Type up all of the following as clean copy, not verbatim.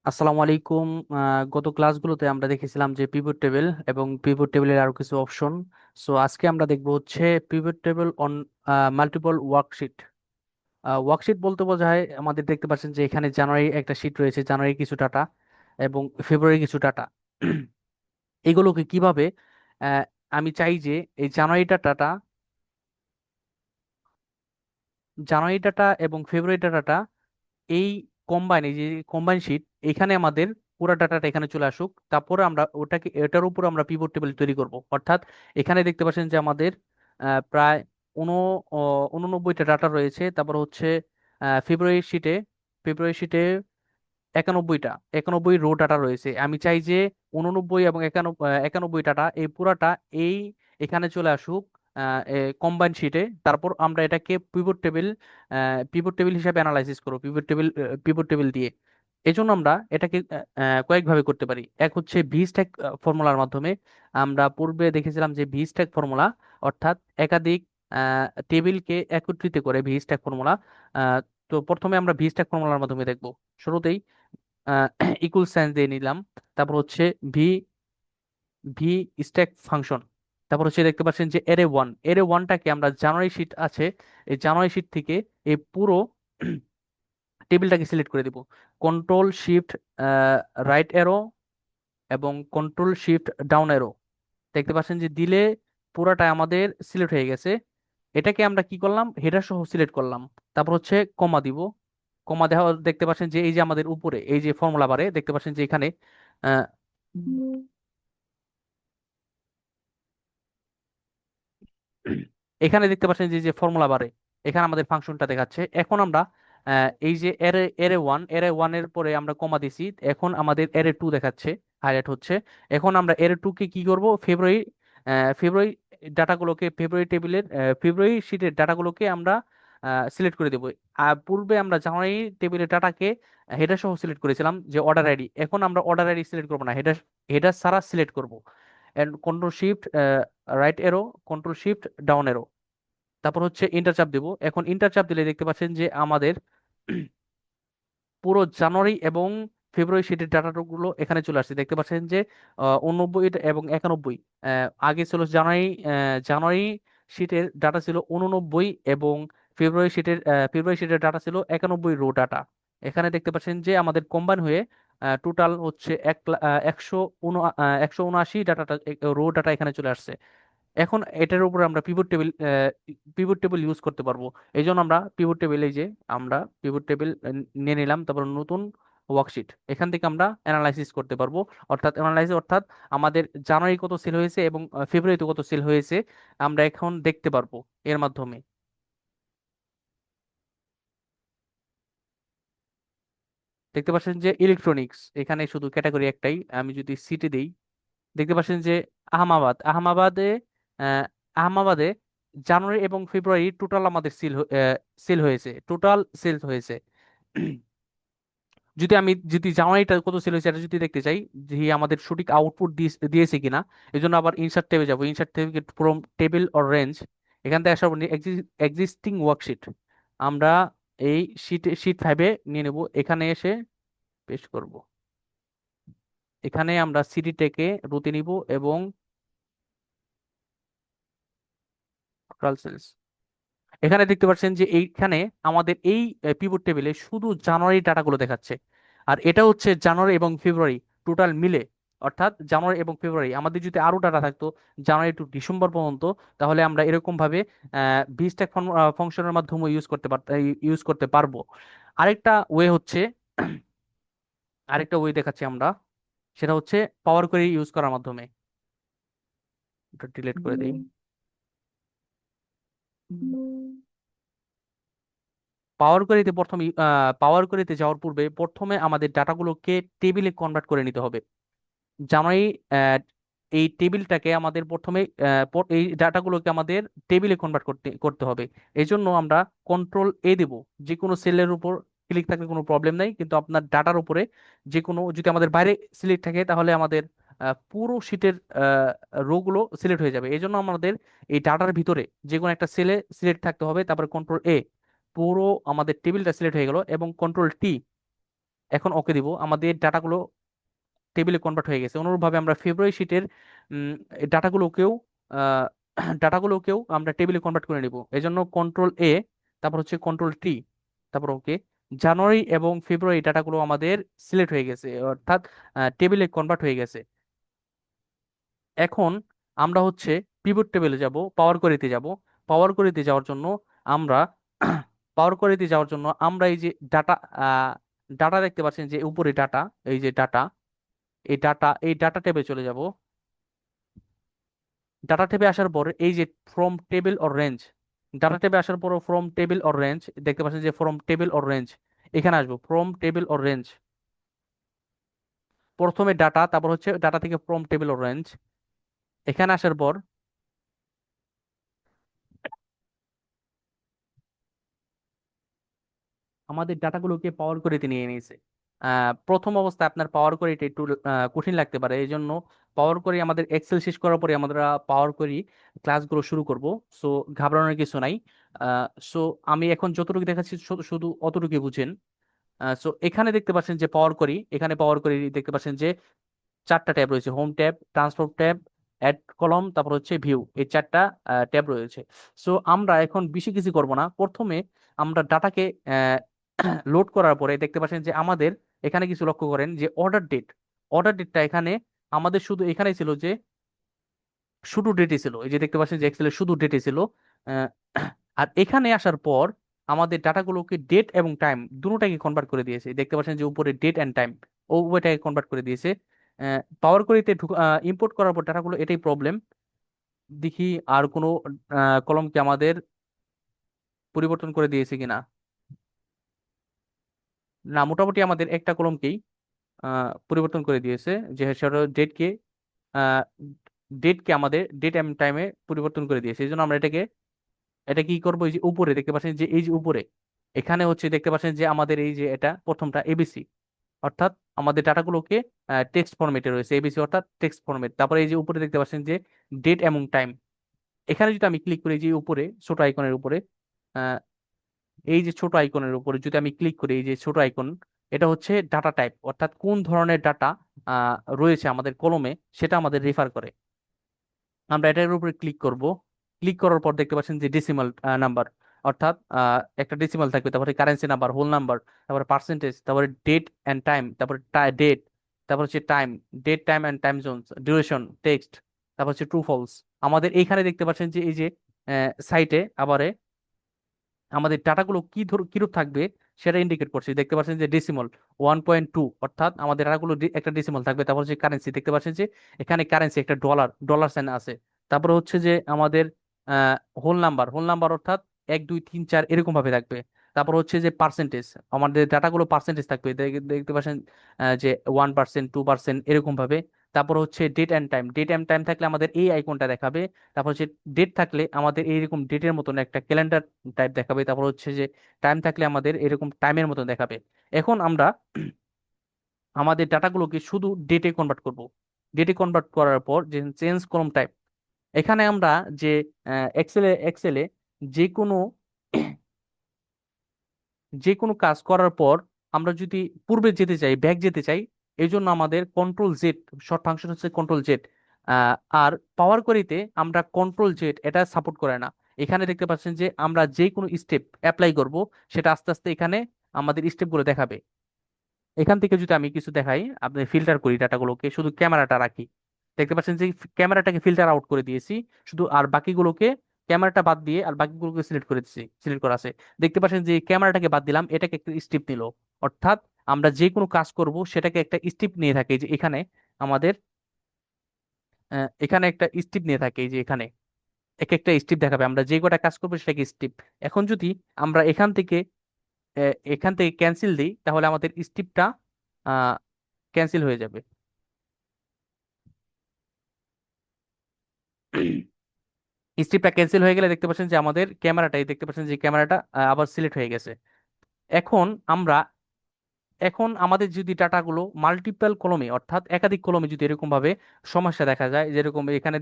আসসালামু আলাইকুম। গত ক্লাসগুলোতে আমরা দেখেছিলাম যে পিভট টেবিল এবং পিভট টেবিলের আরো কিছু অপশন। সো আজকে আমরা দেখব হচ্ছে pivot table on multiple worksheet. Worksheet বলতে বোঝায় আমাদের দেখতে পাচ্ছেন যে এখানে জানুয়ারি একটা শীট রয়েছে, জানুয়ারি কিছু ডাটা এবং ফেব্রুয়ারি কিছু ডাটা। এগুলোকে কিভাবে আহ, আমি চাই যে এই জানুয়ারি ডাটা এবং ফেব্রুয়ারি ডাটাটা এই এই যে কম্বাইন শিট, এখানে আমাদের পুরো ডাটাটা এখানে চলে আসুক। তারপরে আমরা এটার উপর আমরা পিভট টেবিল তৈরি করব। অর্থাৎ এখানে দেখতে পাচ্ছেন যে আমাদের প্রায় উন 89টা ডাটা রয়েছে। তারপর হচ্ছে ফেব্রুয়ারি শিটে ফেব্রুয়ারি শিটে 91টা রো ডাটা রয়েছে। আমি চাই যে 89 এবং 91 ডাটা এই পুরাটা এই এখানে চলে আসুক কম্বাইন শিটে। তারপর আমরা এটাকে পিভট টেবিল হিসাবে অ্যানালাইসিস করব, পিভট টেবিল দিয়ে। এজন্য আমরা এটাকে কয়েকভাবে করতে পারি। এক হচ্ছে ভি স্ট্যাক ফর্মুলার মাধ্যমে। আমরা পূর্বে দেখেছিলাম যে ভি স্ট্যাক ফর্মুলা, অর্থাৎ একাধিক টেবিলকে একত্রিত করে ভি স্ট্যাক ফর্মুলা। তো প্রথমে আমরা ভি স্ট্যাক ফর্মুলার মাধ্যমে দেখব। শুরুতেই ইকুয়াল সাইন দিয়ে নিলাম। তারপর হচ্ছে ভি ভি স্ট্যাক ফাংশন। তারপর হচ্ছে দেখতে পাচ্ছেন যে এরে ওয়ানটাকে আমরা জানুয়ারি শিট আছে, এই জানুয়ারি শিট থেকে এই পুরো টেবিলটাকে সিলেক্ট করে দিব। কন্ট্রোল শিফট রাইট অ্যারো এবং কন্ট্রোল শিফট ডাউন অ্যারো দেখতে পাচ্ছেন যে দিলে পুরাটা আমাদের সিলেক্ট হয়ে গেছে। এটাকে আমরা কি করলাম, হেডার সহ সিলেক্ট করলাম। তারপর হচ্ছে কমা দিব। কমা দেওয়া দেখতে পাচ্ছেন যে এই যে আমাদের উপরে এই যে ফর্মুলা বারে দেখতে পাচ্ছেন যে এখানে আহ, এখানে দেখতে পাচ্ছেন যে যে ফর্মুলা বারে এখানে আমাদের ফাংশনটা দেখাচ্ছে। এখন আমরা এই যে এরে ওয়ান এর পরে আমরা কমা দিছি, এখন আমাদের এরে টু দেখাচ্ছে, হাইলাইট হচ্ছে। এখন আমরা এরে টু কে কি করব, ফেব্রুয়ারি ডাটাগুলোকে ফেব্রুয়ারি শিটের ডাটাগুলোকে আমরা সিলেক্ট করে দেবো। আর পূর্বে আমরা জানুয়ারি টেবিলের ডাটাকে হেডার সহ সিলেক্ট করেছিলাম যে অর্ডার আইডি। এখন আমরা অর্ডার আইডি সিলেক্ট করবো না, হেডার হেডার ছাড়া সিলেক্ট করব। And control shift right arrow, control shift down arrow, তারপর হচ্ছে ইন্টার চাপ দেবো। এখন ইন্টার চাপ দিলে দেখতে পাচ্ছেন যে আমাদের পুরো জানুয়ারি এবং ফেব্রুয়ারি শীটের ডাটাগুলো এখানে চলে আসছে। দেখতে পাচ্ছেন যে 89 এবং 91। আগে ছিল জানুয়ারি শীটের ডাটা ছিল 89 এবং ফেব্রুয়ারি শীটের ডাটা ছিল 91 রো ডাটা। এখানে দেখতে পাচ্ছেন যে আমাদের কম্বাইন হয়ে টোটাল হচ্ছে 179 ডাটাটা রো ডাটা এখানে চলে আসছে। এখন এটার উপর আমরা পিভট টেবিল ইউজ করতে পারবো। এই জন্য আমরা পিভট টেবিল, এই যে আমরা পিভট টেবিল নিয়ে নিলাম। তারপর নতুন ওয়ার্কশিট, এখান থেকে আমরা অ্যানালাইসিস করতে পারবো। অর্থাৎ আমাদের জানুয়ারি কত সেল হয়েছে এবং ফেব্রুয়ারিতে কত সেল হয়েছে আমরা এখন দেখতে পারবো এর মাধ্যমে। দেখতে পাচ্ছেন যে ইলেকট্রনিক্স, এখানে শুধু ক্যাটাগরি একটাই। আমি যদি সিটি দেই দেখতে পাচ্ছেন যে আহমাবাদে আহ, আহমাবাদে জানুয়ারি এবং ফেব্রুয়ারি টোটাল আমাদের সেল হয়েছে, টোটাল সেল হয়েছে। যদি জানুয়ারিটা কত সেল হয়েছে এটা যদি দেখতে চাই যে আমাদের সঠিক আউটপুট দিয়েছে কিনা, এই জন্য আবার ইনসার্ট ট্যাবে যাবো। ইনসার্ট থেকে ফ্রম টেবিল অর রেঞ্জ, এখান থেকে আসা এক্সিস্টিং ওয়ার্কশিট আমরা এই শিট 5-এ নিয়ে নেব। এখানে এসে পেস্ট করব। এখানে আমরা সিডি টেকে রুতে নিব এবং টোটাল সেলস। এখানে দেখতে পাচ্ছেন যে এইখানে আমাদের এই পিভট টেবিলে শুধু জানুয়ারি ডাটাগুলো দেখাচ্ছে। আর এটা হচ্ছে জানুয়ারি এবং ফেব্রুয়ারি টোটাল মিলে। অর্থাৎ জানুয়ারি এবং ফেব্রুয়ারি আমাদের যদি আরো ডাটা থাকতো জানুয়ারি টু ডিসেম্বর পর্যন্ত, তাহলে আমরা এরকম ভাবে ভিস্ট্যাক ফাংশনের মাধ্যমে ইউজ করতে পারবো। আরেকটা ওয়ে হচ্ছে আরেকটা ওয়ে দেখাচ্ছি আমরা, সেটা হচ্ছে পাওয়ার কোয়েরি ইউজ করার মাধ্যমে। ডিলিট করে দিই। পাওয়ার কোয়েরিতে যাওয়ার পূর্বে প্রথমে আমাদের ডাটাগুলোকে টেবিলে কনভার্ট করে নিতে হবে। জানুয়ারি আহ, এই টেবিলটাকে আমাদের প্রথমে এই ডাটাগুলোকে আমাদের টেবিলে কনভার্ট করতে করতে হবে। এই জন্য আমরা কন্ট্রোল এ দেব। যে কোনো সেলের উপর ক্লিক থাকলে কোনো প্রবলেম নাই, কিন্তু আপনার ডাটার উপরে যে কোনো যদি আমাদের বাইরে সিলেক্ট থাকে তাহলে আমাদের পুরো শিটের রোগুলো সিলেক্ট হয়ে যাবে। এই জন্য আমাদের এই ডাটার ভিতরে যে কোনো একটা সেলে সিলেক্ট থাকতে হবে। তারপরে কন্ট্রোল এ, পুরো আমাদের টেবিলটা সিলেক্ট হয়ে গেল এবং কন্ট্রোল টি, এখন ওকে দিব, আমাদের ডাটাগুলো টেবিলে কনভার্ট হয়ে গেছে। অনুরূপভাবে আমরা ফেব্রুয়ারি শিটের ডাটাগুলোকেও ডাটাগুলোকেও আমরা টেবিলে কনভার্ট করে নিব। এই জন্য কন্ট্রোল এ, তারপর হচ্ছে কন্ট্রোল টি, তারপর ওকে। জানুয়ারি এবং ফেব্রুয়ারি ডাটাগুলো আমাদের সিলেক্ট হয়ে গেছে, অর্থাৎ টেবিলে কনভার্ট হয়ে গেছে। এখন আমরা হচ্ছে পিভট টেবিলে যাব, পাওয়ার কোয়েরিতে যাব। পাওয়ার কোয়েরিতে যাওয়ার জন্য আমরা পাওয়ার কোয়েরিতে যাওয়ার জন্য আমরা এই যে ডাটা ডাটা দেখতে পাচ্ছেন যে উপরে ডাটা, এই যে ডাটা, এই ডাটা ট্যাবে চলে যাব। ডাটা ট্যাবে আসার পর এই যে from table or range, data ট্যাবে আসার পর ফ্রম টেবিল অর রেঞ্জ দেখতে পাচ্ছেন যে ফ্রম টেবিল অর রেঞ্জ, এখানে আসবো ফ্রম টেবিল অর রেঞ্জ। প্রথমে ডাটা, তারপর হচ্ছে ডাটা থেকে ফ্রম টেবিল অর রেঞ্জ। এখানে আসার পর আমাদের ডাটাগুলোকে পাওয়ার কোয়েরিতে নিয়ে নিয়েছে। প্রথম অবস্থায় আপনার পাওয়ার কোয়েরিটা একটু কঠিন লাগতে পারে, এই জন্য পাওয়ার কোয়েরি আমাদের এক্সেল শেষ করার পরে আমরা পাওয়ার কোয়েরি ক্লাসগুলো শুরু করব। সো ঘাবড়ানোর কিছু নাই। সো আমি এখন যতটুকু দেখাচ্ছি শুধু শুধু অতটুকু বুঝেন। সো এখানে দেখতে পাচ্ছেন যে পাওয়ার কোয়েরি, এখানে পাওয়ার কোয়েরি দেখতে পাচ্ছেন যে চারটা ট্যাব রয়েছে, home tab, transform tab, add column, তারপর হচ্ছে ভিউ, এই চারটা ট্যাব রয়েছে। সো আমরা এখন বেশি কিছু করব না, প্রথমে আমরা ডাটাকে লোড করার পরে দেখতে পাচ্ছেন যে আমাদের এখানে কিছু লক্ষ্য করেন যে অর্ডার ডেটটা এখানে আমাদের শুধু এখানে ছিল যে শুধু ডেটে ছিল, এই যে দেখতে পাচ্ছেন যে এক্সেলে শুধু ডেটে ছিল। আহ, আর এখানে আসার পর আমাদের ডাটাগুলোকে ডেট এবং টাইম দুটোটাকে কনভার্ট করে দিয়েছে, দেখতে পাচ্ছেন যে উপরে ডেট এন্ড টাইম ও উভয়টাকে কনভার্ট করে দিয়েছে। পাওয়ার কোয়েরিতে ইম্পোর্ট করার পর ডাটাগুলো, এটাই প্রবলেম। দেখি আর কোনো কলমকে আমাদের পরিবর্তন করে দিয়েছে কিনা। না, মোটামুটি আমাদের একটা কলমকেই পরিবর্তন করে দিয়েছে, যে সেটা ডেটকে আমাদের ডেট এন্ড টাইমে পরিবর্তন করে দিয়েছে। এই জন্য আমরা এটা কি করবো, এই যে উপরে দেখতে পাচ্ছেন যে এই যে উপরে এখানে হচ্ছে দেখতে পাচ্ছেন যে আমাদের এই যে এটা প্রথমটা এবিসি, অর্থাৎ আমাদের ডাটাগুলোকে টেক্সট ফরম্যাটে রয়েছে এবিসি, অর্থাৎ টেক্সট ফরম্যাট। তারপরে এই যে উপরে দেখতে পাচ্ছেন যে ডেট এবং টাইম, এখানে যদি আমি ক্লিক করি, এই যে উপরে ছোট আইকনের উপরে, আহ, এই যে ছোট আইকনের উপরে যদি আমি ক্লিক করি, এই যে ছোট আইকন, এটা হচ্ছে ডাটা টাইপ, অর্থাৎ কোন ধরনের ডাটা রয়েছে আমাদের কলমে সেটা আমাদের রেফার করে। আমরা এটার উপরে ক্লিক করব। ক্লিক করার পর দেখতে পাচ্ছেন যে ডেসিমাল নাম্বার, অর্থাৎ একটা ডেসিমাল থাকবে, তারপরে কারেন্সি নাম্বার, হোল নাম্বার, তারপরে পার্সেন্টেজ, তারপরে ডেট এন্ড টাইম, তারপরে ডেট, তারপর হচ্ছে time, date time and time zones, duration, text, তারপর হচ্ছে ট্রু ফলস। আমাদের এইখানে দেখতে পাচ্ছেন যে এই যে সাইটে আবার আমাদের ডাটাগুলো কিরূপ থাকবে সেটা ইন্ডিকেট করছে, দেখতে পাচ্ছেন যে ডেসিমাল 1.2, অর্থাৎ আমাদের ডাটাগুলো একটা ডেসিমাল থাকবে। তারপর হচ্ছে কারেন্সি, দেখতে পাচ্ছেন যে এখানে কারেন্সি একটা ডলার ডলার সাইন আছে। তারপরে হচ্ছে যে আমাদের হোল নাম্বার অর্থাৎ 1 2 3 4 এরকম ভাবে থাকবে। তারপর হচ্ছে যে পার্সেন্টেজ, আমাদের ডাটাগুলো পার্সেন্টেজ থাকবে, দেখতে পাচ্ছেন যে 1% 2% এরকম ভাবে। তারপর হচ্ছে ডেট এন্ড টাইম থাকলে আমাদের এই আইকনটা দেখাবে। তারপর হচ্ছে ডেট থাকলে আমাদের এইরকম ডেটের মতন একটা ক্যালেন্ডার টাইপ দেখাবে। তারপর হচ্ছে যে টাইম থাকলে আমাদের এরকম টাইমের মতন দেখাবে। এখন আমরা আমাদের ডাটাগুলোকে শুধু ডেটে কনভার্ট করব। ডেটে কনভার্ট করার পর যে চেঞ্জ কলম টাইপ, এখানে আমরা যে এক্সেলে যে কোনো যে কোনো কাজ করার পর আমরা যদি পূর্বে যেতে চাই, ব্যাক যেতে চাই, এই জন্য আমাদের কন্ট্রোল জেড, শর্ট ফাংশন হচ্ছে কন্ট্রোল জেড। আর পাওয়ার কোয়েরিতে আমরা কন্ট্রোল জেড এটা সাপোর্ট করে না। এখানে দেখতে পাচ্ছেন যে আমরা যে কোনো স্টেপ অ্যাপ্লাই করব, সেটা আস্তে আস্তে এখানে আমাদের স্টেপগুলো দেখাবে। এখান থেকে যদি আমি কিছু দেখাই, আপনি ফিল্টার করি ডাটাগুলোকে, শুধু ক্যামেরাটা রাখি, দেখতে পাচ্ছেন যে ক্যামেরাটাকে ফিল্টার আউট করে দিয়েছি শুধু, আর বাকিগুলোকে ক্যামেরাটা বাদ দিয়ে আর বাকিগুলোকে সিলেক্ট করে দিচ্ছি, সিলেক্ট করা আছে। দেখতে পাচ্ছেন যে ক্যামেরাটাকে বাদ দিলাম, এটাকে একটা স্টেপ নিল, অর্থাৎ আমরা যে কোনো কাজ করব সেটাকে একটা স্টেপ নিয়ে থাকে। এই যে এখানে আমাদের এখানে একটা স্টেপ নিয়ে থাকে, এই যে এখানে এক একটা স্টেপ দেখাবে, আমরা যে কটা কাজ করবো সেটাকে স্টেপ। এখন যদি আমরা এখান থেকে ক্যান্সেল দিই, তাহলে আমাদের স্টেপটা ক্যান্সেল হয়ে যাবে। স্ট্রিপটা ক্যান্সেল হয়ে গেলে দেখতে পাচ্ছেন যে আমাদের ক্যামেরাটাই দেখতে পাচ্ছেন যে ক্যামেরাটা আবার সিলেক্ট হয়ে গেছে। এখন আমরা এখন আমাদের যদি ডাটাগুলো মাল্টিপল কলমে, অর্থাৎ একাধিক কলমে যদি এরকম ভাবে সমস্যা দেখা যায়, যেরকম এখানে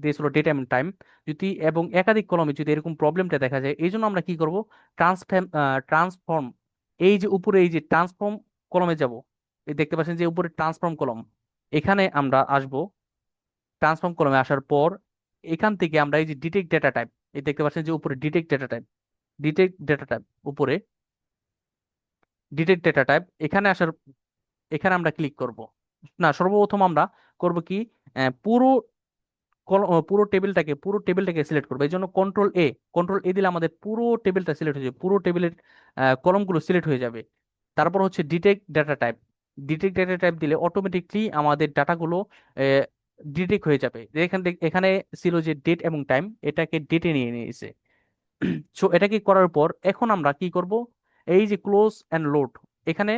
দিয়েছিল ডেট এন্ড টাইম, যদি এবং একাধিক কলমে যদি এরকম প্রবলেমটা দেখা যায়, এই জন্য আমরা কি করব, ট্রান্সফর্ম ট্রান্সফর্ম এই যে উপরে এই যে ট্রান্সফর্ম কলমে যাব, এই দেখতে পাচ্ছেন যে উপরে ট্রান্সফর্ম কলম, এখানে আমরা আসব। ট্রান্সফর্ম কলমে আসার পর এখান থেকে আমরা এই যে ডিটেক্ট ডেটা টাইপ, এই দেখতে পাচ্ছেন যে উপরে detect data type, detect data type উপরে ডিটেক্ট ডেটা টাইপ, এখানে আসার, এখানে আমরা ক্লিক করব। না, সর্বপ্রথম আমরা করব কি, পুরো পুরো টেবিলটাকে সিলেক্ট করবো। এই জন্য কন্ট্রোল এ দিলে আমাদের পুরো টেবিলটা সিলেক্ট হয়ে যাবে, পুরো টেবিলের কলমগুলো সিলেক্ট হয়ে যাবে। তারপর হচ্ছে detect data type, detect data type দিলে অটোমেটিকলি আমাদের ডাটাগুলো ডিটেক্ট হয়ে যাবে। যে এখানে ছিল যে ডেট এবং টাইম, এটাকে ডেটে নিয়ে নিয়েছে। সো এটাকে করার পর এখন আমরা কি করব, এই যে ক্লোজ অ্যান্ড লোড, এখানে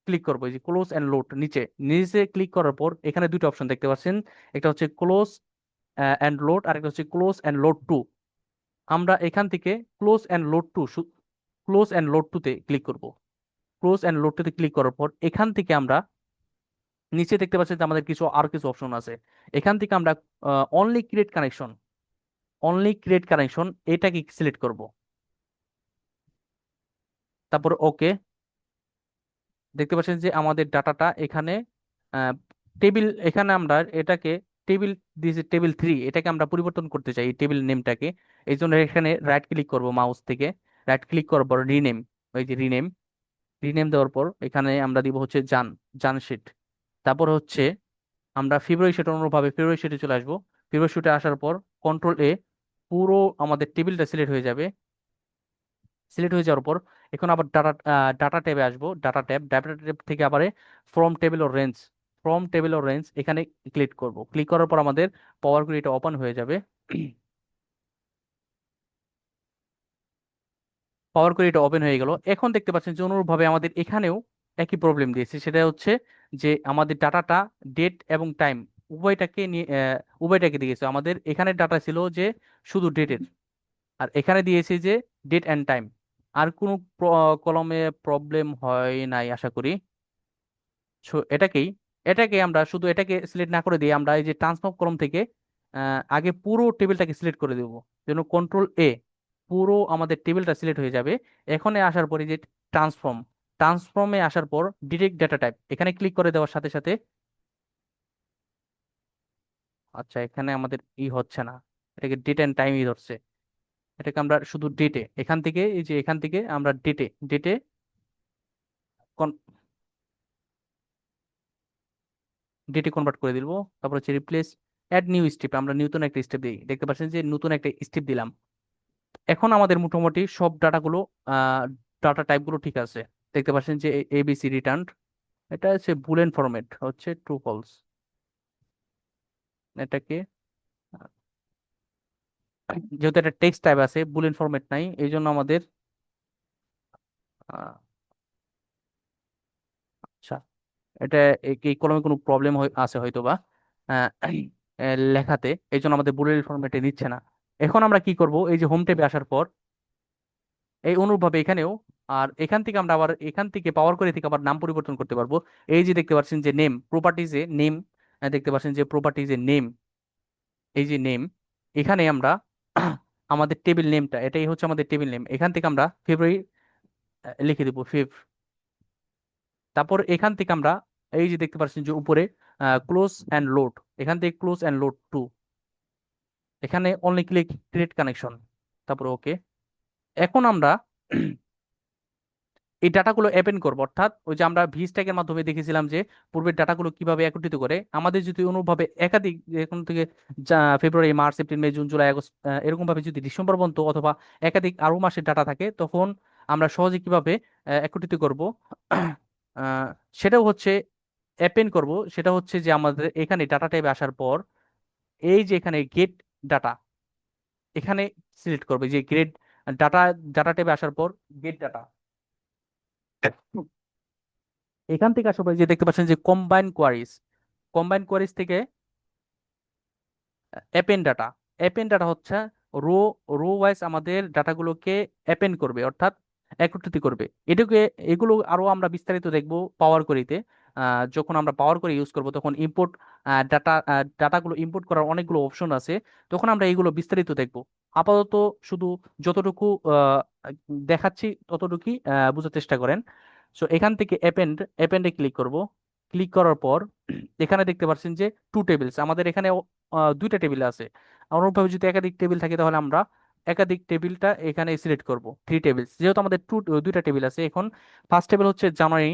ক্লিক করবো। এই যে ক্লোজ অ্যান্ড লোড নিচে, নিচে ক্লিক করার পর এখানে দুটো অপশন দেখতে পাচ্ছেন, একটা হচ্ছে ক্লোজ অ্যান্ড লোড, আর একটা হচ্ছে ক্লোজ অ্যান্ড লোড টু। আমরা এখান থেকে close and load to, close and load টুতে ক্লিক করব। ক্লোজ অ্যান্ড লোড টুতে ক্লিক করার পর এখান থেকে আমরা নিচে দেখতে পাচ্ছি যে আমাদের কিছু অপশন আছে। এখান থেকে আমরা অনলি ক্রিয়েট কানেকশন এটাকে সিলেক্ট করব। তারপর ওকে, দেখতে পাচ্ছেন যে আমাদের ডাটাটা এখানে টেবিল, এখানে আমরা এটাকে টেবিল দিয়েছি টেবিল 3, এটাকে আমরা পরিবর্তন করতে চাই এই টেবিল নেমটাকে। এই জন্য এখানে রাইট ক্লিক করব, মাউস থেকে রাইট ক্লিক করার পর রিনেম, ওই যে রিনেম, রিনেম দেওয়ার পর এখানে আমরা দিব হচ্ছে জানশিট। তারপর হচ্ছে আমরা ফেব্রুয়ারি শিট, অনুরূপভাবে ফেব্রুয়ারি শিটে চলে আসবো। ফেব্রুয়ারি শিটে আসার পর কন্ট্রোল এ, পুরো আমাদের টেবিলটা সিলেক্ট হয়ে যাবে। সিলেক্ট হয়ে যাওয়ার পর এখন আবার ডাটা ট্যাবে আসবো, ডাটা ট্যাব থেকে আবার ফ্রম টেবিল অর রেঞ্জ এখানে ক্লিক করব। ক্লিক করার পর আমাদের পাওয়ার কুইরি এটা ওপেন হয়ে যাবে। পাওয়ার কুইরি এটা ওপেন হয়ে গেল। এখন দেখতে পাচ্ছেন যে অনুরূপভাবে আমাদের এখানেও একই প্রবলেম দিয়েছে, সেটা হচ্ছে যে আমাদের ডাটাটা ডেট এবং টাইম উভয়টাকে নিয়ে উভয়টাকে দিয়েছে। আমাদের এখানে ডাটা ছিল যে শুধু ডেটের, আর এখানে দিয়েছে যে ডেট অ্যান্ড টাইম। আর কোনো কলমে প্রবলেম হয় নাই আশা করি। এটাকেই, এটাকে আমরা শুধু এটাকে সিলেক্ট না করে দিয়ে আমরা এই যে ট্রান্সফর্ম কলম থেকে আগে পুরো টেবিলটাকে সিলেক্ট করে দেবো। যেন কন্ট্রোল এ, পুরো আমাদের টেবিলটা সিলেক্ট হয়ে যাবে। এখানে আসার পরে যে ট্রান্সফর্ম, ট্রান্সফর্মে আসার পর ডিরেক্ট ডেটা টাইপ এখানে ক্লিক করে দেওয়ার সাথে সাথে, আচ্ছা এখানে আমাদের হচ্ছে না, এটাকে ডেট অ্যান্ড টাইমই ধরছে। এটাকে আমরা শুধু ডেটে, এখান থেকে এই যে এখান থেকে আমরা ডেটে ডেটে ডেটে কনভার্ট করে দিব। তারপর হচ্ছে রিপ্লেস, অ্যাড নিউ স্টেপ, আমরা নতুন একটা স্টেপ দিই, দেখতে পাচ্ছেন যে নতুন একটা স্টেপ দিলাম। এখন আমাদের মোটামুটি সব ডাটাগুলো, ডাটা টাইপগুলো ঠিক আছে। দেখতে পাচ্ছেন যে এবিসি রিটার্ন, এটা হচ্ছে বুলিয়ন ফরম্যাট, হচ্ছে ট্রু ফলস। এটাকে যেহেতু এটা টেক্সট টাইপ আছে, বুলিয়ন ফরম্যাট নাই, এই জন্য আমাদের আহ, আচ্ছা, এটা এই কলমে কোনো প্রবলেম আছে হয়তো বা আহ, লেখাতে, এই জন্য আমাদের বুলিয়ন ফরম্যাটে নিচ্ছে না। এখন আমরা কি করব, এই যে হোম ট্যাবে আসার পর এই অনুরূপভাবে এখানেও, আর এখান থেকে আমরা আবার এখান থেকে পাওয়ার করে থেকে আবার নাম পরিবর্তন করতে পারবো। এই যে দেখতে পাচ্ছেন যে নেম, প্রপার্টিজে নেম, দেখতে পাচ্ছেন যে প্রপার্টিজে নেম, এই যে নেম, এখানে আমরা আমাদের টেবিল নেমটা, এটাই হচ্ছে আমাদের টেবিল নেম, এখান থেকে আমরা ফেব্রুয়ারি লিখে দেবো ফেভ। তারপর এখান থেকে আমরা এই যে দেখতে পাচ্ছেন যে উপরে ক্লোজ অ্যান্ড লোড, এখান থেকে ক্লোজ অ্যান্ড লোড টু, এখানে অনলি ক্রিয়েট কানেকশন, তারপর ওকে। এখন আমরা এই ডাটাগুলো অ্যাপেন্ড করবো, অর্থাৎ ওই যে আমরা ভি স্ট্যাকের মাধ্যমে দেখেছিলাম যে পূর্বের ডাটাগুলো কিভাবে একত্রিত করে, আমাদের যদি অনুভাবে একাধিক, এখন থেকে ফেব্রুয়ারি, মার্চ, এপ্রিল, মে, জুন, জুলাই, আগস্ট, এরকম ভাবে যদি ডিসেম্বর পর্যন্ত অথবা একাধিক আরো মাসের ডাটা থাকে, তখন আমরা সহজে কিভাবে একত্রিত করব, আহ, সেটাও হচ্ছে অ্যাপেন্ড করব। সেটা হচ্ছে যে আমাদের এখানে ডাটা টাইপে আসার পর এই যে এখানে গেট ডাটা, এখানে সিলেক্ট করবে যে গ্রেড ডাটা, ডাটা টাইপে আসার পর গেট ডাটা, এখান থেকে আসার পর যে দেখতে পাচ্ছেন যে কম্বাইন কোয়ারিজ থেকে অ্যাপেন্ড ডাটা, অ্যাপেন্ড ডাটা হচ্ছে রো রো ওয়াইজ আমাদের ডাটাগুলোকে অ্যাপেন্ড করবে, অর্থাৎ একত্রিত করবে। এগুলো আরো আমরা বিস্তারিত দেখব পাওয়ার কোয়েরিতে। যখন আমরা পাওয়ার কোয়েরি ইউজ করব তখন ইম্পোর্ট ডাটাগুলো ইম্পোর্ট করার অনেকগুলো অপশন আছে, তখন আমরা এগুলো বিস্তারিত দেখব। আপাতত শুধু যতটুকু দেখাচ্ছি ততটুকুই বোঝার চেষ্টা করেন। সো এখান থেকে অ্যাপেন্ডে ক্লিক করব। ক্লিক করার পর এখানে দেখতে পাচ্ছেন যে টু টেবিলস, আমাদের এখানে দুইটা টেবিল আছে। অনুরূপভাবে যদি একাধিক টেবিল থাকে তাহলে আমরা একাধিক টেবিলটা এখানে সিলেক্ট করব, থ্রি টেবিলস, যেহেতু আমাদের দুইটা টেবিল আছে এখন। ফার্স্ট টেবিল হচ্ছে জানুয়ারি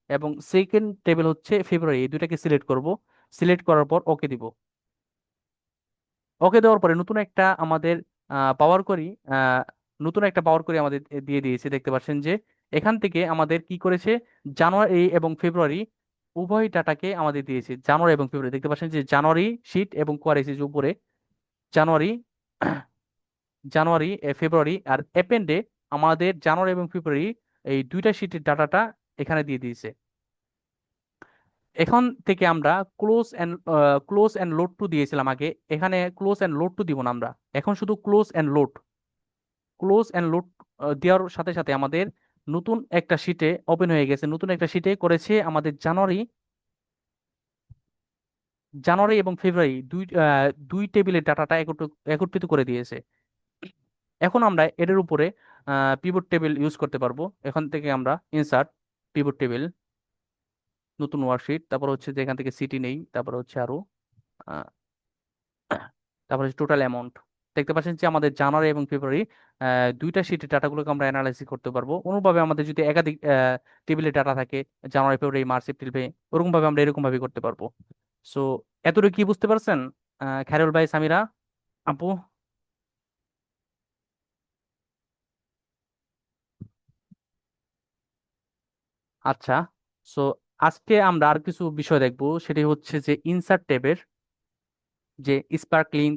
এবং সেকেন্ড টেবিল হচ্ছে ফেব্রুয়ারি, এই দুইটাকে সিলেক্ট করব। সিলেক্ট করার পর ওকে দিব। ওকে দেওয়ার পরে নতুন একটা আমাদের পাওয়ার করি আহ, নতুন একটা পাওয়ার করি আমাদের দিয়ে দিয়েছে। দেখতে পাচ্ছেন যে এখান থেকে আমাদের কি করেছে, জানুয়ারি এবং ফেব্রুয়ারি উভয় ডাটাকে আমাদের দিয়েছে। জানুয়ারি এবং ফেব্রুয়ারি দেখতে পাচ্ছেন যে জানুয়ারি শীট এবং কোয়ারেসি যে উপরে জানুয়ারি জানুয়ারি ফেব্রুয়ারি, আর অ্যাপেন্ডে আমাদের জানুয়ারি এবং ফেব্রুয়ারি এই দুইটা শীটের ডাটাটা এখানে দিয়ে দিয়েছে। এখন থেকে আমরা ক্লোজ অ্যান্ড লোড টু দিয়েছিলাম আগে, এখানে ক্লোজ অ্যান্ড লোড টু দিব না আমরা, এখন শুধু ক্লোজ অ্যান্ড লোড দেওয়ার সাথে সাথে আমাদের নতুন একটা শিটে ওপেন হয়ে গেছে। নতুন একটা শিটে করেছে আমাদের জানুয়ারি জানুয়ারি এবং ফেব্রুয়ারি দুই টেবিলের ডাটাটা একত্রিত করে দিয়েছে। এখন আমরা এটার উপরে পিভট টেবিল ইউজ করতে পারবো। এখান থেকে আমরা ইনসার্ট পিভট টেবিল, নতুন ওয়ার্কশিট, তারপর হচ্ছে যে এখান থেকে সিটি নেই, তারপর হচ্ছে আরো তারপরে টোটাল অ্যামাউন্ট। দেখতে পাচ্ছেন যে আমাদের জানুয়ারি এবং ফেব্রুয়ারি দুইটা শীটের ডাটাগুলোকে আমরা অ্যানালাইসিস করতে পারবো। অনুরূপভাবে আমাদের যদি একাধিক টেবিলের ডাটা থাকে, জানুয়ারি ফেব্রুয়ারি মার্চ এপ্রিল মে, ওরকম ভাবে আমরা এরকম ভাবে করতে পারবো। সো এতটুকু কি বুঝতে পারছেন খায়রুল ভাই, সামিরা আপু? আচ্ছা। সো আজকে আমরা আর কিছু বিষয় দেখবো, সেটি হচ্ছে যে ইনসার্ট ট্যাবের যে স্পার্কলিং,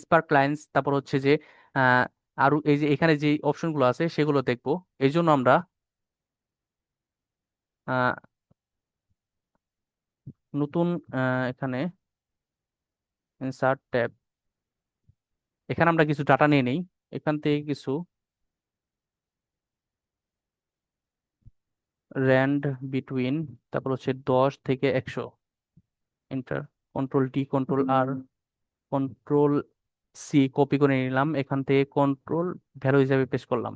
স্পার্ক লাইন্স, তারপর হচ্ছে যে আহ, আরো এই যে এখানে যে অপশনগুলো আছে সেগুলো দেখবো। এই জন্য আমরা আহ, নতুন এখানে ইনসার্ট ট্যাব, এখানে আমরা কিছু ডাটা নিয়ে নেই। এখান থেকে কিছু র্যান্ড বিটুইন, তারপর হচ্ছে 10 থেকে 100, enter, control D, control R, control C copy করে নিলাম, এখান থেকে কন্ট্রোল ভ্যালু হিসাবে পেশ করলাম।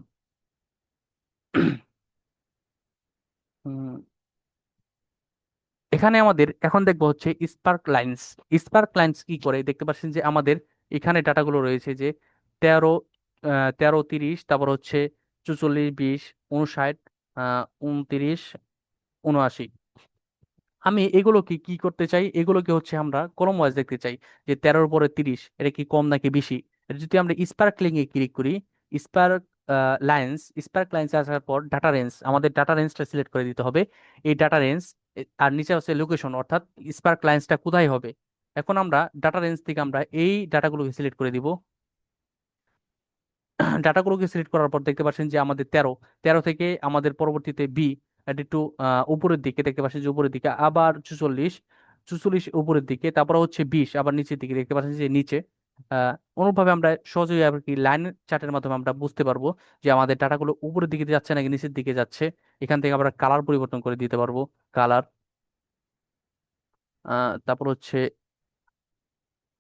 উম, এখানে আমাদের এখন দেখবো হচ্ছে স্পার্ক লাইন্স। স্পার্ক লাইন্স কি করে, দেখতে পাচ্ছেন যে আমাদের এখানে ডাটাগুলো রয়েছে যে 13, 13, 30, তারপর হচ্ছে 44, 20, 59, 29, 79। আমি এগুলোকে কি করতে চাই, এগুলোকে হচ্ছে আমরা কলম ওয়াইজ দেখতে চাই যে 13-র উপরে 30 এটা কি কম নাকি বেশি। এটা যদি আমরা স্পার্কলিং এ ক্লিক করি, স্পার্ক স্পার্ক লাইন্স আসার পর ডাটা রেঞ্জ, আমাদের ডাটা রেঞ্জটা সিলেক্ট করে দিতে হবে। এই ডাটা রেঞ্জ আর নিচে আছে লোকেশন, অর্থাৎ স্পার্ক লাইন্সটা কোথায় হবে। এখন আমরা ডাটা রেঞ্জ থেকে আমরা এই ডাটাগুলোকে সিলেক্ট করে দিব। ডাটাগুলোকে সিলেক্ট করার পর দেখতে পাচ্ছেন যে আমাদের 13, 13 থেকে আমাদের পরবর্তীতে বি, এটা একটু উপরের দিকে দেখতে পাচ্ছেন যে উপরের দিকে, আবার 44, 44 উপরের দিকে, তারপর হচ্ছে 20 আবার নিচের দিকে দেখতে পাচ্ছেন যে নিচে। আহ অনুরূপভাবে আমরা সহজেই আর কি লাইন চার্টের মাধ্যমে আমরা বুঝতে পারবো যে আমাদের ডাটাগুলো উপরের দিকে যাচ্ছে নাকি নিচের দিকে যাচ্ছে। এখান থেকে আমরা কালার পরিবর্তন করে দিতে পারবো, কালার। তারপর হচ্ছে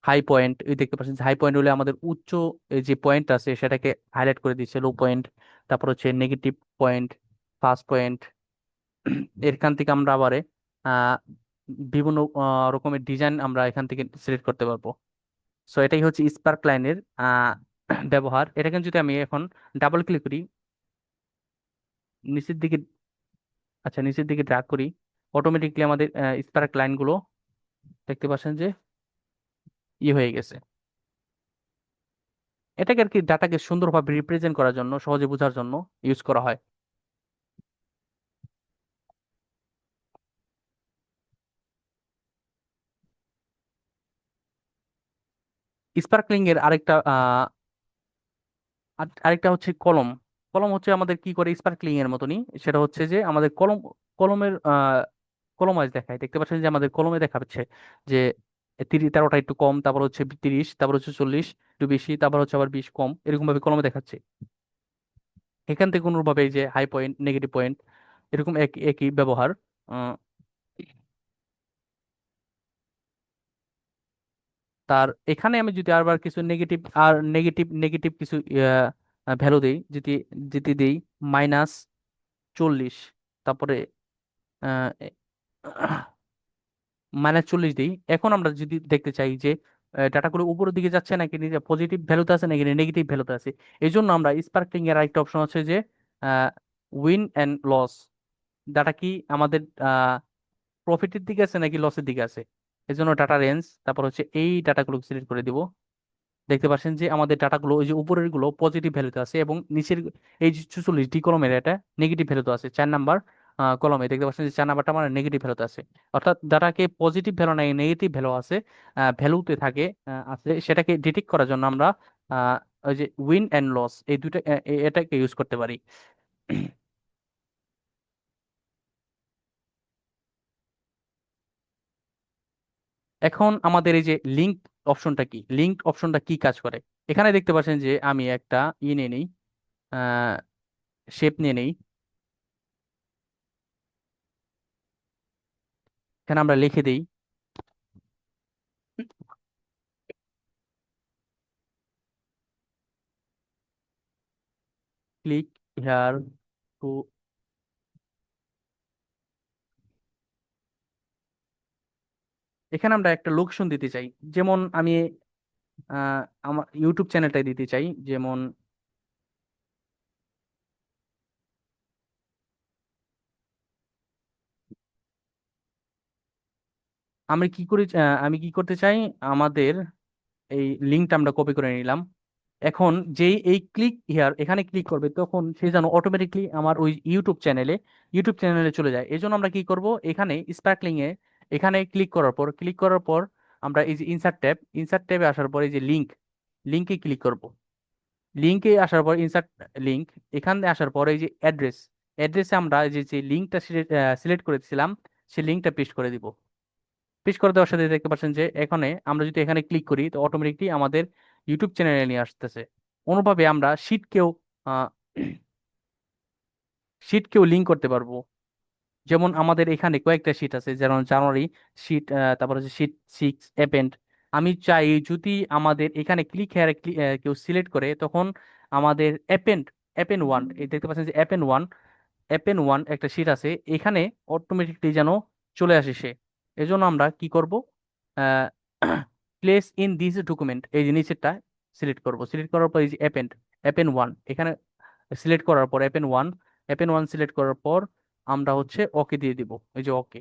হাই পয়েন্ট, এই দেখতে পাচ্ছেন হাই পয়েন্ট হলে আমাদের উচ্চ এই যে পয়েন্ট আছে সেটাকে হাইলাইট করে দিচ্ছে, লো পয়েন্ট। তারপর হচ্ছে নেগেটিভ পয়েন্ট, ফার্স্ট পয়েন্ট। এখান থেকে আমরা আবার আহ, বিভিন্ন রকমের ডিজাইন আমরা এখান থেকে সিলেক্ট করতে পারবো। সো এটাই হচ্ছে স্পার্ক লাইনের ব্যবহার। এটাকে যদি আমি এখন ডাবল ক্লিক করি নিচের দিকে, আচ্ছা নিচের দিকে ড্র্যাগ করি, অটোমেটিকলি আমাদের স্পার্ক লাইনগুলো দেখতে পাচ্ছেন যে হয়ে গেছে। এটাকে আর কি ডাটাকে সুন্দরভাবে রিপ্রেজেন্ট করার জন্য, সহজে বোঝার জন্য ইউজ করা হয়। স্পার্কলিং এর আরেকটা হচ্ছে কলম। কলম হচ্ছে আমাদের কি করে স্পার্কলিং এর মতনই, সেটা হচ্ছে যে আমাদের কলমের কলম ওয়াইজ দেখায়। দেখতে পাচ্ছেন যে আমাদের কলমে দেখা যাচ্ছে যে 13টা একটু কম, তারপর হচ্ছে 30, তারপর হচ্ছে 40 একটু বেশি, তারপর হচ্ছে আবার 20 কম, এরকম ভাবে কলমে দেখাচ্ছে। এখান থেকে কোনোভাবে এই যে হাই পয়েন্ট, নেগেটিভ পয়েন্ট, এরকম একই একই ব্যবহার। আহ, তার এখানে আমি যদি আবার কিছু নেগেটিভ কিছু ভ্যালু দেই, যদি যদি দেই -40, তারপরে -40 দিই। এখন আমরা যদি দেখতে চাই যে ডাটাগুলো উপরের দিকে যাচ্ছে নাকি নিচে, পজিটিভ ভ্যালুতে আছে নাকি নেগেটিভ ভ্যালুতে আছে, এই জন্য আমরা স্পার্কলিং এর আরেকটা অপশন আছে যে উইন অ্যান্ড লস, ডাটা কি আমাদের প্রফিটের দিকে আছে নাকি লসের দিকে আছে। এই জন্য ডাটা রেঞ্জ, তারপর হচ্ছে এই ডাটাগুলো সিলেক্ট করে দিব। দেখতে পাচ্ছেন যে আমাদের ডাটাগুলো ওই যে উপরের গুলো পজিটিভ ভ্যালুতে আছে এবং নিচের এই যে 44 ডি কলমের এটা নেগেটিভ ভ্যালুতে আছে। 4 নাম্বার কলমে দেখতে পাচ্ছেন যে 4 নাম্বারটা আমার নেগেটিভ ভ্যালুতে আছে। অর্থাৎ ডাটাকে পজিটিভ ভ্যালু নাই নেগেটিভ ভ্যালু আছে, ভ্যালুতে থাকে আছে, সেটাকে ডিটেক্ট করার জন্য আমরা আহ, ওই যে উইন অ্যান্ড লস এই দুইটা এটাকে ইউজ করতে পারি। এখন আমাদের এই যে লিঙ্ক অপশনটা কি, লিঙ্ক অপশনটা কি কাজ করে, এখানে দেখতে পাচ্ছেন যে আমি একটা নিয়ে নেই, শেপ নিয়ে নেই। এখানে আমরা লিখে দিই ক্লিক হিয়ার টু। এখানে আমরা একটা লোকেশন দিতে চাই, যেমন আমি আহ, আমার ইউটিউব চ্যানেলটাই দিতে চাই। যেমন আমি কি করতে চাই, আমাদের এই লিঙ্কটা আমরা কপি করে নিলাম। এখন যেই এই ক্লিক হিয়ার এখানে ক্লিক করবে তখন সে যেন অটোমেটিকলি আমার ওই ইউটিউব চ্যানেলে চলে যায়। এই জন্য আমরা কি করব, এখানে স্পার্কলিং এ এখানে ক্লিক করার পর আমরা এই যে ইনসার্ট ট্যাবে আসার পর এই যে লিঙ্কে ক্লিক করব। লিঙ্কে আসার পর ইনসার্ট লিঙ্ক, এখানে আসার পর এই যে অ্যাড্রেসে আমরা এই যে যে লিঙ্কটা সিলেক্ট করেছিলাম সেই লিঙ্কটা পেস্ট করে দিব। পেস্ট করে দেওয়ার সাথে দেখতে পাচ্ছেন যে এখানে আমরা যদি এখানে ক্লিক করি তো অটোমেটিকলি আমাদের ইউটিউব চ্যানেলে নিয়ে আসতেছে। অনুভাবে আমরা আহ শিটকেও লিঙ্ক করতে পারবো। যেমন আমাদের এখানে কয়েকটা শিট আছে, যেমন জানুয়ারি শিট, তারপর হচ্ছে শিট 6 অ্যাপেন্ড। আমি চাই যদি আমাদের এখানে ক্লিক হেয়ারে কেউ সিলেক্ট করে তখন আমাদের অ্যাপেন্ড 1, এই দেখতে পাচ্ছেন যে অ্যাপেন ওয়ান একটা শিট আছে এখানে অটোমেটিকলি যেন চলে আসে সে। এজন্য আমরা কি করব, প্লেস ইন দিস ডকুমেন্ট এই যে নিচেরটা সিলেক্ট করার পর এই যে অ্যাপেন 1 এখানে সিলেক্ট করার পর অ্যাপেন ওয়ান সিলেক্ট করার পর আমরা হচ্ছে ওকে দিয়ে দিব। এই যে ওকে,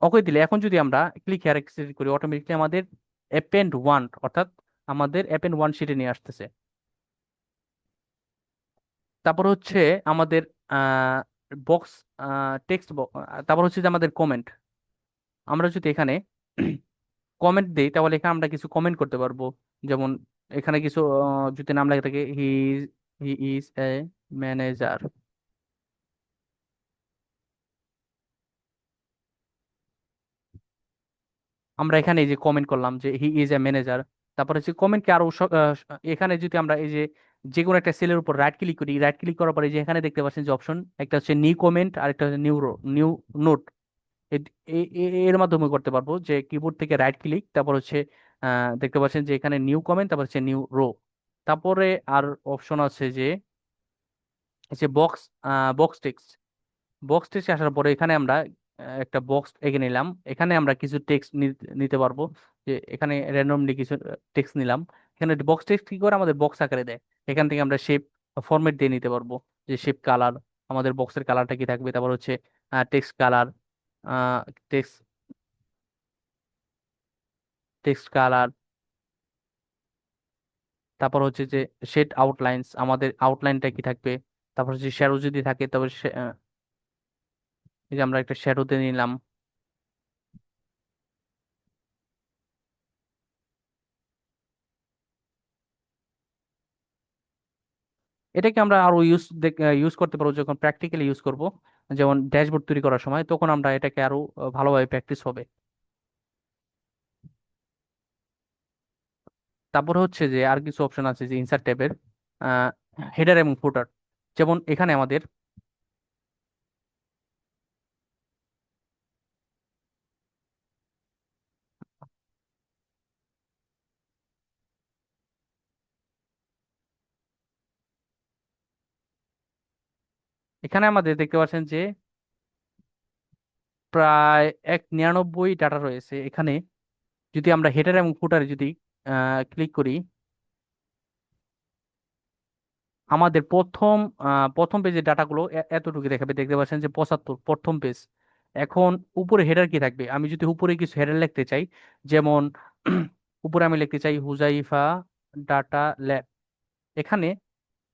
ওকে দিলে এখন যদি আমরা ক্লিক হেয়ার সিলেক্ট করি অটোমেটিকলি আমাদের অ্যাপেন্ড 1 অর্থাৎ আমাদের অ্যাপেন্ড 1 শিটে নিয়ে আসতেছে। তারপর হচ্ছে আমাদের বক্স টেক্সট বক্স, তারপর হচ্ছে যে আমাদের কমেন্ট। আমরা যদি এখানে কমেন্ট দেই তাহলে এখানে আমরা কিছু কমেন্ট করতে পারবো। যেমন এখানে কিছু যদি নাম লেখা থাকে হি ইজ এ ম্যানেজার, আমরা এখানে এই যে কমেন্ট করলাম যে হি ইজ এ ম্যানেজার। তারপর হচ্ছে কমেন্টকে আরো এখানে যদি আমরা এই যে যে কোনো একটা সেলের উপর রাইট ক্লিক করার পরে এই যে এখানে দেখতে পাচ্ছেন যে অপশন, একটা হচ্ছে নিউ কমেন্ট আর একটা হচ্ছে নিউ নোট। এর মাধ্যমে করতে পারবো যে কিবোর্ড থেকে রাইট ক্লিক, তারপর হচ্ছে দেখতে পাচ্ছেন যে এখানে নিউ কমেন্ট, তারপর হচ্ছে নিউ রো। তারপরে আর অপশন আছে যে বক্স টেক্সট। বক্স টেক্সট আসার পরে এখানে আমরা একটা বক্স এঁকে নিলাম। এখানে আমরা কিছু টেক্সট নিতে পারবো, যে এখানে র্যান্ডমলি কিছু টেক্সট নিলাম। এখানে বক্স টেক্সট কি করে আমাদের বক্স আকারে দেয়। এখান থেকে আমরা শেপ ফরম্যাট দিয়ে নিতে পারবো, যে শেপ কালার আমাদের বক্সের কালারটা কি থাকবে, তারপর হচ্ছে text colour, text text colour, তারপর হচ্ছে যে শেড আউটলাইন্স আমাদের আউটলাইনটা কি থাকবে, তারপর হচ্ছে শ্যাডো যদি থাকে তবে এই যে আমরা একটা শ্যাডোতে নিলাম। এটাকে আমরা আরো ইউজ করতে পারবো যখন প্র্যাকটিক্যালি ইউজ করব, যেমন ড্যাশবোর্ড তৈরি করার সময় তখন আমরা এটাকে আরো ভালোভাবে প্র্যাকটিস হবে। তারপর হচ্ছে যে আর কিছু অপশন আছে যে ইনসার্ট ট্যাবের, হেডার এবং ফুটার। যেমন এখানে আমাদের এখানে আমাদের দেখতে পাচ্ছেন যে প্রায় 199 ডাটা রয়েছে এখানে। যদি আমরা হেডার এবং ফুটারে যদি ক্লিক করি, আমাদের প্রথম পেজের ডাটাগুলো এতটুকু দেখাবে। দেখতে পাচ্ছেন যে 75 প্রথম পেজ। এখন উপরে হেডার কি থাকবে? আমি যদি উপরে কিছু হেডার লিখতে চাই, যেমন উপরে আমি লিখতে চাই হুজাইফা ডাটা ল্যাব, এখানে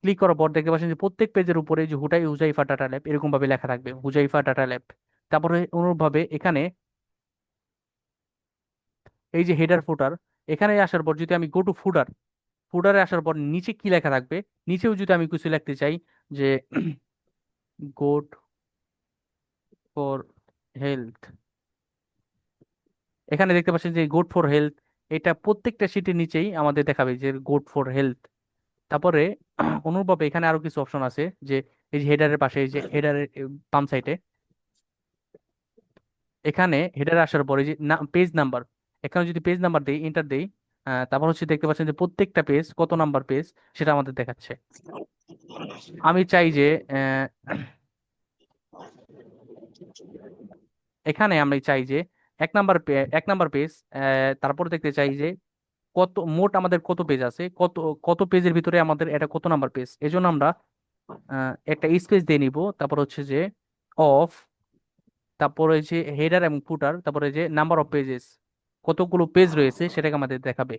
ক্লিক করার পর দেখতে পাচ্ছেন যে প্রত্যেক পেজের উপরে যে হুজাইফা ডাটা ল্যাব এরকম ভাবে লেখা থাকবে, হুজাইফা ডাটা ল্যাব। তারপরে অনুরূপভাবে এখানে এই যে হেডার ফুটার, এখানে আসার পর যদি আমি গো টু ফুটার, ফুটারে আসার পর নিচে কি লেখা থাকবে, নিচেও যদি আমি কিছু লিখতে চাই যে গুড ফর হেলথ, এখানে দেখতে পাচ্ছেন যে গুড ফর হেলথ, এটা প্রত্যেকটা শীটের নিচেই আমাদের দেখাবে যে গুড ফর হেলথ। তারপরে অনুরূপভাবে এখানে আরো কিছু অপশন আছে, যে এই যে হেডারের পাশে, এই যে হেডারের বাম সাইডে, এখানে হেডারে আসার পরে যে পেজ নাম্বার, এখানে যদি পেজ নাম্বার দেই, এন্টার দেই, তারপর হচ্ছে দেখতে পাচ্ছেন যে প্রত্যেকটা পেজ কত নাম্বার পেজ সেটা আমাদের দেখাচ্ছে। আমি চাই যে আহ, এখানে আমি চাই যে 1 নাম্বার পেজ, তারপর দেখতে চাই যে কত মোট আমাদের কত পেজ আছে, কত কত পেজের ভিতরে আমাদের এটা কত নাম্বার পেজ। এজন্য আমরা একটা স্পেস দিয়ে নিব, তারপর হচ্ছে যে অফ, তারপরে যে হেডার এবং ফুটার, তারপরে যে নাম্বার অফ পেজেস, কতগুলো পেজ রয়েছে সেটাকে আমাদের দেখাবে।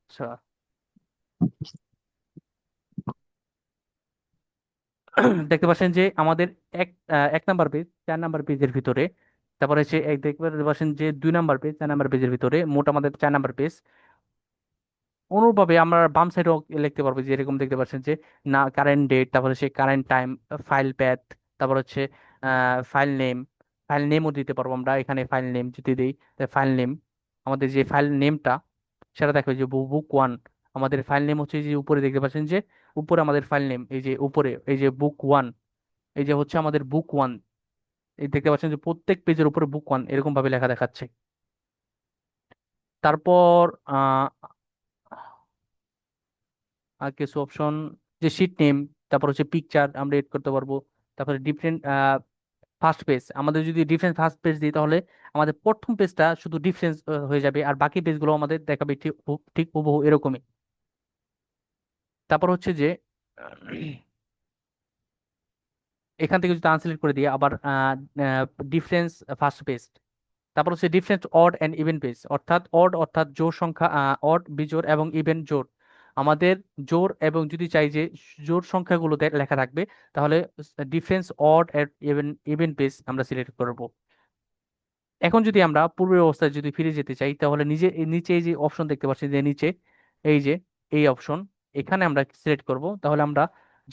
আচ্ছা। দেখতে পাচ্ছেন যে আমাদের এক 1 নাম্বার পেজ 4 নাম্বার পেজের ভিতরে, তারপরে হচ্ছে দেখতে পাচ্ছেন যে 2 নাম্বার পেজ 4 নাম্বার পেজের ভিতরে, মোট আমাদের 4 নাম্বার পেজ। অনুরূপভাবে আমরা বাম সাইডেও লিখতে পারবো, যে এরকম দেখতে পাচ্ছেন যে না কারেন্ট ডেট, তারপরে সে কারেন্ট টাইম, ফাইল প্যাথ, তারপর হচ্ছে ফাইল নেম, ফাইল নেমও দিতে পারবো আমরা। এখানে ফাইল নেম যদি দিই, ফাইল নেম, আমাদের যে ফাইল নেমটা সেটা দেখো যে বুক 1, আমাদের ফাইল নেম হচ্ছে যে উপরে দেখতে পাচ্ছেন যে উপরে আমাদের ফাইল নেম, এই যে উপরে এই যে বুক 1, এই যে হচ্ছে আমাদের বুক 1। এই দেখতে পাচ্ছেন যে প্রত্যেক পেজের উপরে বুক 1 এরকম ভাবে লেখা দেখাচ্ছে। তারপর আর কিছু অপশন, যে শিট নেম, তারপর হচ্ছে পিকচার আমরা এড করতে পারবো। তারপরে ডিফারেন্ট ফার্স্ট পেজ, আমাদের যদি ডিফারেন্ট ফার্স্ট পেজ দিই তাহলে আমাদের প্রথম পেজটা শুধু ডিফারেন্স হয়ে যাবে, আর বাকি পেজগুলো আমাদের দেখাবে ঠিক ঠিক হুবহু এরকমই। তারপর হচ্ছে যে এখান থেকে যদি আনসিলেক্ট করে দিই আবার ডিফারেন্স ফার্স্ট পেজ, তারপর হচ্ছে different odd and even page, অর্থাৎ অড অর্থাৎ জোড় সংখ্যা, অড বিজোড় এবং ইভেন জোড়। আমাদের জোড় এবং যদি চাই যে জোড় সংখ্যাগুলো লেখা থাকবে, তাহলে difference odd and even even page আমরা সিলেক্ট করব। এখন যদি আমরা পূর্বের অবস্থায় যদি ফিরে যেতে চাই, তাহলে নিচে এই যে অপশন দেখতে পাচ্ছি যে নিচে এই যে এই অপশন, এখানে আমরা সিলেক্ট করব, তাহলে আমরা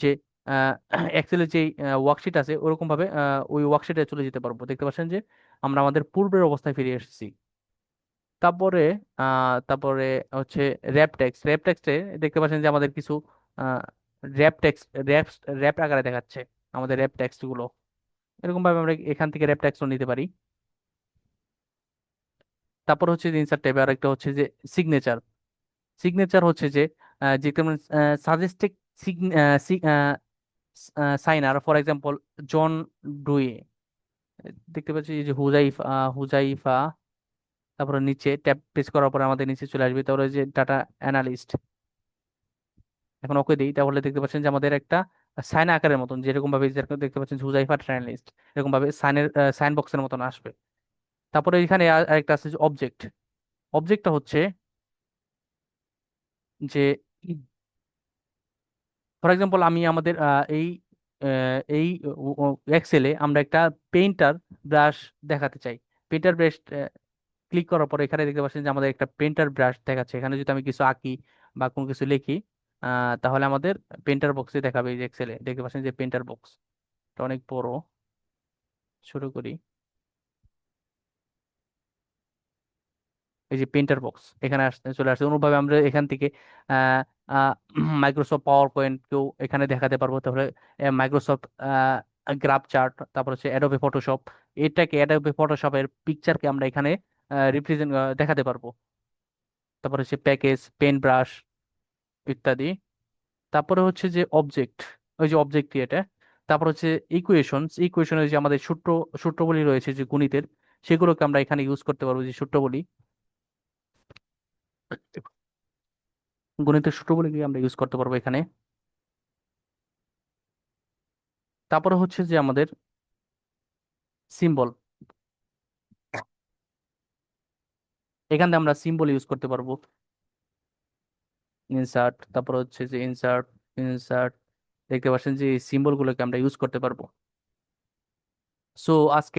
যে এক্সেলের যে ওয়ার্কশিট আছে ওরকম ভাবে ওই ওয়ার্কশিটে চলে যেতে পারবো। দেখতে পাচ্ছেন যে আমরা আমাদের পূর্বের অবস্থায় ফিরে এসেছি। তারপরে হচ্ছে র্যাপ টেক্সটে দেখতে পাচ্ছেন যে আমাদের কিছু র্যাপ টেক্সট র্যাপ র্যাপ আকারে দেখাচ্ছে আমাদের র্যাপ টেক্সট গুলো। এরকম ভাবে আমরা এখান থেকে র্যাপ টেক্সট নিতে পারি। তারপর হচ্ছে যে ইনসার্ট ট্যাবে আর একটা হচ্ছে যে সিগনেচার। সিগনেচার হচ্ছে যে যে কোনো suggested signer, for example John Doe, দেখতে পাচ্ছি এই যে হুজাইফা হুজাইফা, তারপরে নিচে ট্যাব প্রেস করার পর আমাদের নিচে চলে আসবে, তারপরে যে ডাটা অ্যানালিস্ট, এখন ওকে দিই, তাহলে দেখতে পাচ্ছেন যে আমাদের একটা সাইন আকারের মতন, যেরকম ভাবে যেরকম দেখতে পাচ্ছেন যে হুজাইফা ট্রায়ালিস্ট, এরকম ভাবে সাইন বক্সের মতন আসবে। তারপরে এখানে আরেকটা আছে যে অবজেক্ট। অবজেক্টটা হচ্ছে যে ফর এক্সাম্পল আমি আমাদের এই এক্সেলে আমরা একটা পেইন্টার ব্রাশ দেখাতে চাই। পেইন্টার ব্রাশ ক্লিক করার পর এখানে দেখতে পাচ্ছেন যে আমাদের একটা পেইন্টার ব্রাশ দেখাচ্ছে। এখানে যদি আমি কিছু আঁকি বা কোনো কিছু লিখি, তাহলে আমাদের পেইন্টার বক্সে দেখাবে। এই যে এক্সেলে দেখতে পাচ্ছেন যে পেইন্টার বক্স, এটা অনেক বড়, শুরু করি। এই যে পেইন্টার বক্স এখানে চলে আসছে। অনুভাবে আমরা এখান থেকে মাইক্রোসফট পাওয়ার পয়েন্ট কেউ এখানে দেখাতে পারবো। তাহলে মাইক্রোসফট গ্রাফ চার্ট, তারপর হচ্ছে অ্যাডোবে ফটোশপ, এটাকে অ্যাডোবে ফটোশপের পিকচারকে আমরা এখানে রিপ্রেজেন্ট দেখাতে পারবো। তারপর হচ্ছে প্যাকেজ, পেন ব্রাশ ইত্যাদি। তারপরে হচ্ছে যে অবজেক্ট। ওই যে অবজেক্ট ক্রিয়েটর। তারপর হচ্ছে ইকুয়েশনস, ইকুয়েশনের যে আমাদের সূত্রবলী রয়েছে যে গণিতের, সেগুলোকে আমরা এখানে ইউজ করতে পারবো, যে সূত্রবলী, গণিতের সূত্রবলীকে আমরা ইউজ করতে পারবো এখানে। তারপরে হচ্ছে যে আমাদের সিম্বল, এখান থেকে আমরা সিম্বল ইউজ করতে পারবো। ইনসার্ট, তারপর হচ্ছে যে ইনসার্ট, ইনসার্ট, দেখতে পাচ্ছেন যে সিম্বল গুলোকে আমরা ইউজ করতে পারবো। সো আজকে